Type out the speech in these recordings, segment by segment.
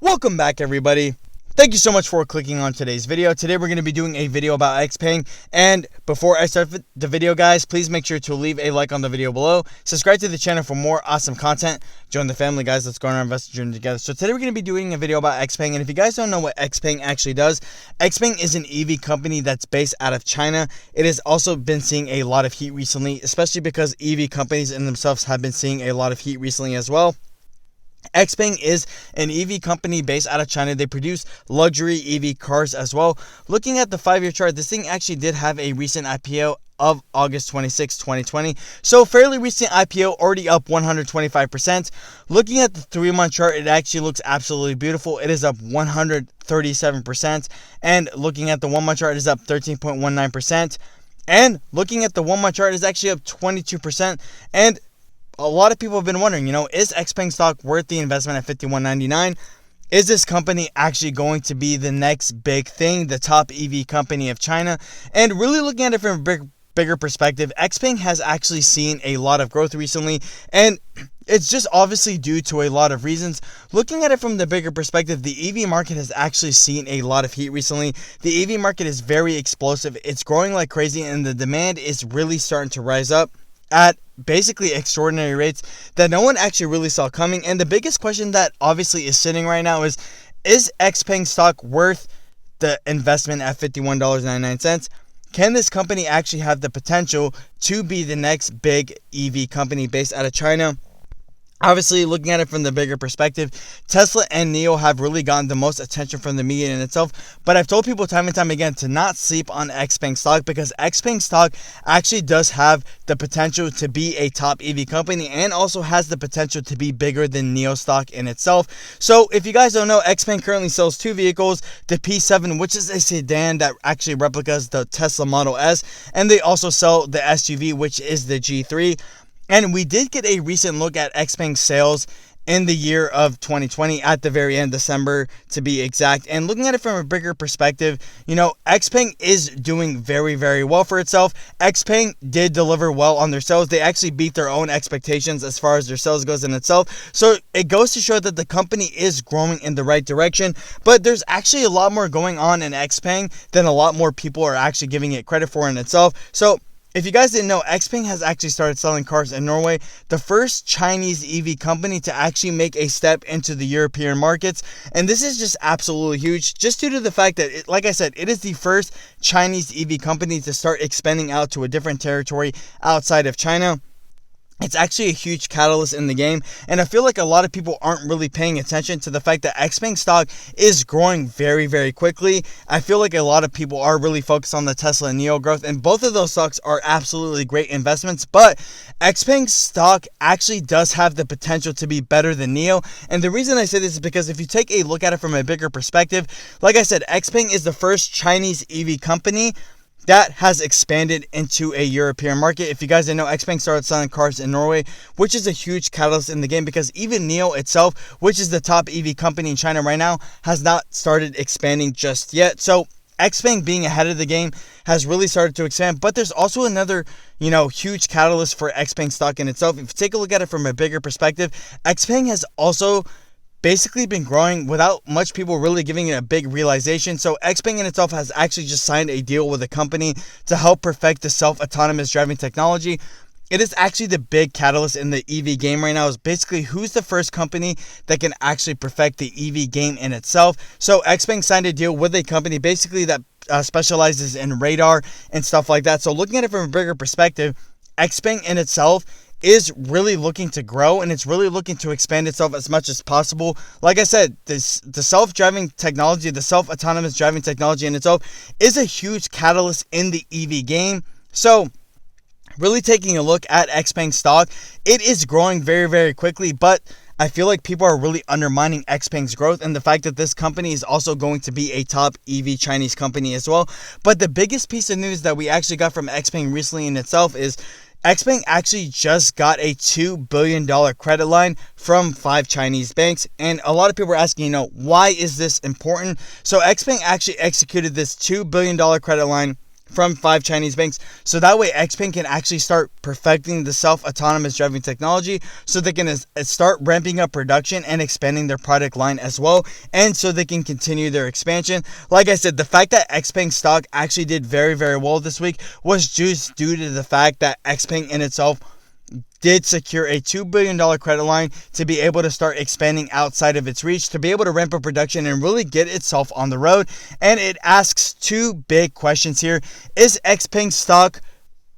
Welcome back, everybody. Thank you so much for clicking on today's video. Today we're going to be doing a video about Xpeng, and before I start the video, guys, please make sure to leave a like on the video below, subscribe to the channel for more awesome content, join the family, guys. Let's go on our investor journey together. So today we're going to be doing a video about Xpeng, and if you guys don't know what Xpeng actually does, Xpeng is an EV company that's based out of China. It has also been seeing a lot of heat recently, especially because EV companies in themselves have been seeing a lot of heat recently as well. Xpeng is an EV company based out of China. They produce luxury EV cars as well. Looking at the 5-year chart, this thing actually did have a recent IPO of August 26, 2020. So fairly recent IPO, already up 125%. Looking at the 3-month chart, it actually looks absolutely beautiful. It is up 137%. And looking at the 1-month chart, it is up 13.19%. And looking at the 1-month chart, it is actually up 22%. And a lot of people have been wondering, is Xpeng stock worth the investment at $51.99? Is this company actually going to be the next big thing, the top EV company of China? And really looking at it from a bigger perspective, Xpeng has actually seen a lot of growth recently, and it's just obviously due to a lot of reasons. Looking at it from the bigger perspective, the EV market has actually seen a lot of heat recently. The EV market is very explosive. It's growing like crazy, and the demand is really starting to rise up at basically extraordinary rates that no one actually really saw coming. And the biggest question that obviously is sitting right now is Xpeng stock worth the investment at $51.99? Can this company actually have the potential to be the next big EV company based out of China? Obviously, looking at it from the bigger perspective, Tesla and NIO have really gotten the most attention from the media in itself. But I've told people time and time again to not sleep on Xpeng stock, because Xpeng stock actually does have the potential to be a top EV company and also has the potential to be bigger than NIO stock in itself. So if you guys don't know, Xpeng currently sells 2 vehicles, the P7, which is a sedan that actually replicas the Tesla Model S, and they also sell the SUV, which is the G3. And we did get a recent look at Xpeng sales in the year of 2020 at the very end, December to be exact. And looking at it from a bigger perspective, Xpeng is doing very, very well for itself. Xpeng did deliver well on their sales. They actually beat their own expectations as far as their sales goes in itself. So it goes to show that the company is growing in the right direction. But there's actually a lot more going on in Xpeng than a lot more people are actually giving it credit for in itself. So if you guys didn't know, Xpeng has actually started selling cars in Norway, the first Chinese EV company to actually make a step into the European markets. And this is just absolutely huge, just due to the fact that, like I said, it is the first Chinese EV company to start expanding out to a different territory outside of China. It's actually a huge catalyst in the game, and I feel like a lot of people aren't really paying attention to the fact that Xpeng stock is growing very, very quickly. I feel like a lot of people are really focused on the Tesla and NIO growth, and both of those stocks are absolutely great investments, but Xpeng stock actually does have the potential to be better than NIO. And the reason I say this is because if you take a look at it from a bigger perspective, like I said, Xpeng is the first Chinese EV company that has expanded into a European market. If you guys didn't know, Xpeng started selling cars in Norway, which is a huge catalyst in the game, because even NIO itself, which is the top EV company in China right now, has not started expanding just yet. So Xpeng being ahead of the game has really started to expand. But there's also another, huge catalyst for Xpeng stock in itself. If you take a look at it from a bigger perspective, Xpeng has also basically been growing without much people really giving it a big realization. So Xpeng in itself has actually just signed a deal with a company to help perfect the self-autonomous driving technology. It is actually the big catalyst in the EV game right now, is basically who's the first company that can actually perfect the EV game in itself. So Xpeng signed a deal with a company basically that specializes in radar and stuff like that. So looking at it from a bigger perspective, Xpeng in itself is really looking to grow, and it's really looking to expand itself as much as possible. Like I said, the self-driving technology, the self-autonomous driving technology in itself is a huge catalyst in the EV game. So really taking a look at Xpeng stock, it is growing very, very quickly, but I feel like people are really undermining Xpeng's growth and the fact that this company is also going to be a top EV Chinese company as well. But the biggest piece of news that we actually got from Xpeng recently in itself is Xpeng actually just got a $2 billion credit line from 5 Chinese banks. And a lot of people are asking, why is this important? So Xpeng actually executed this $2 billion credit line from 5 Chinese banks. So that way Xpeng can actually start perfecting the self-autonomous driving technology, so they can start ramping up production and expanding their product line as well, and so they can continue their expansion. Like I said, the fact that Xpeng stock actually did very, very well this week was just due to the fact that Xpeng in itself did secure a $2 billion credit line to be able to start expanding outside of its reach, to be able to ramp up production and really get itself on the road. And it asks 2 big questions here. Is Xpeng stock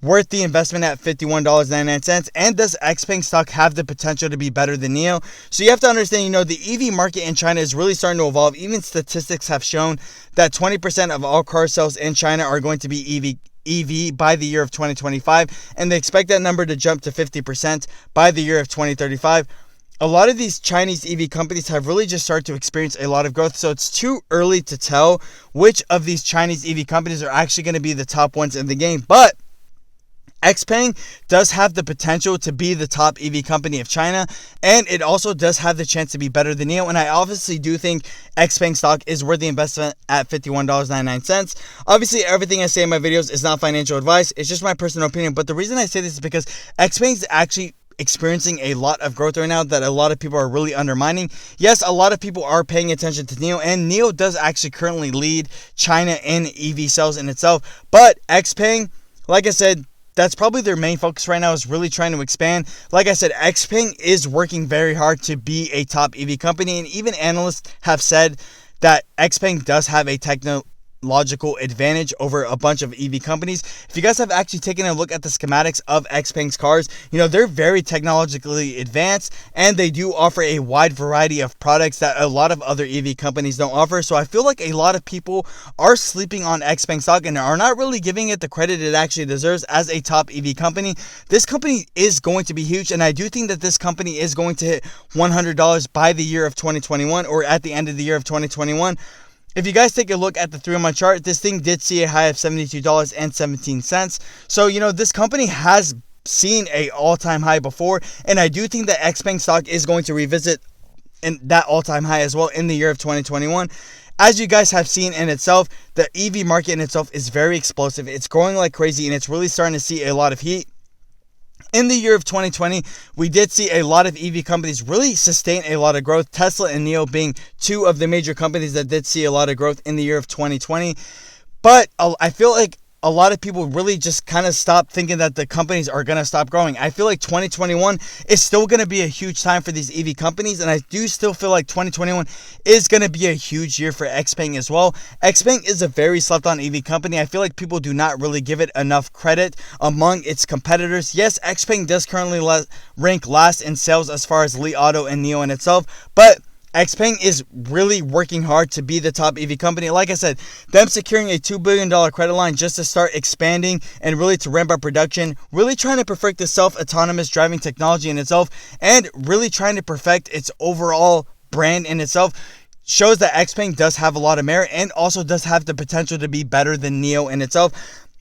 worth the investment at $51.99? And does Xpeng stock have the potential to be better than NIO? So you have to understand, the EV market in China is really starting to evolve. Even statistics have shown that 20% of all car sales in China are going to be EV by the year of 2025, and they expect that number to jump to 50% by the year of 2035. A lot of these Chinese EV companies have really just started to experience a lot of growth, so it's too early to tell which of these Chinese EV companies are actually going to be the top ones in the game. But Xpeng does have the potential to be the top EV company of China, and it also does have the chance to be better than NIO. And I obviously do think Xpeng stock is worth the investment at $51.99. Obviously, everything I say in my videos is not financial advice. It's just my personal opinion. But the reason I say this is because Xpeng is actually experiencing a lot of growth right now that a lot of people are really undermining. Yes, a lot of people are paying attention to NIO, and NIO does actually currently lead China in EV sales in itself. But Xpeng, like I said, that's probably their main focus right now, is really trying to expand. Like I said, Xpeng is working very hard to be a top EV company, and even analysts have said that Xpeng does have a technological advantage over a bunch of EV companies. If you guys have actually taken a look at the schematics of Xpeng's cars, they're very technologically advanced, and they do offer a wide variety of products that a lot of other EV companies don't offer. So I feel like a lot of people are sleeping on Xpeng stock and are not really giving it the credit it actually deserves as a top EV company. This company is going to be huge, and I do think that this company is going to hit $100 by the year of 2021, or at the end of the year of 2021. If you guys take a look at the 3-month chart, this thing did see a high of $72.17. So, this company has seen an all-time high before, and I do think that Xpeng stock is going to revisit that all-time high as well in the year of 2021. As you guys have seen in itself, the EV market in itself is very explosive. It's growing like crazy, and it's really starting to see a lot of heat. In the year of 2020, we did see a lot of EV companies really sustain a lot of growth. Tesla and NIO being 2 of the major companies that did see a lot of growth in the year of 2020. But I feel like a lot of people really just kind of stop thinking that the companies are going to stop growing. I feel like 2021 is still going to be a huge time for these EV companies, and I do still feel like 2021 is going to be a huge year for Xpeng as well. Xpeng is a very slept on EV company. I feel like people do not really give it enough credit among its competitors. Yes, Xpeng does currently rank last in sales as far as Li Auto and NIO in itself, but Xpeng is really working hard to be the top EV company. Like I said, them securing a $2 billion credit line just to start expanding and really to ramp up production, really trying to perfect the self-autonomous driving technology in itself, and really trying to perfect its overall brand in itself, shows that Xpeng does have a lot of merit and also does have the potential to be better than NIO in itself.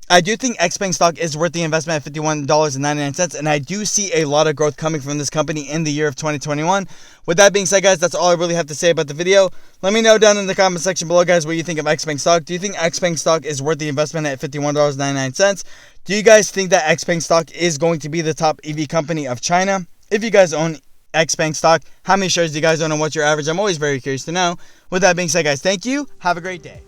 I do think Xpeng stock is worth the investment at $51.99, and I do see a lot of growth coming from this company in the year of 2021. With that being said, guys, that's all I really have to say about the video. Let me know down in the comment section below, guys, what you think of Xpeng stock. Do you think Xpeng stock is worth the investment at $51.99? Do you guys think that Xpeng stock is going to be the top EV company of China? If you guys own Xpeng stock, how many shares do you guys own and what's your average? I'm always very curious to know. With that being said, guys, thank you. Have a great day.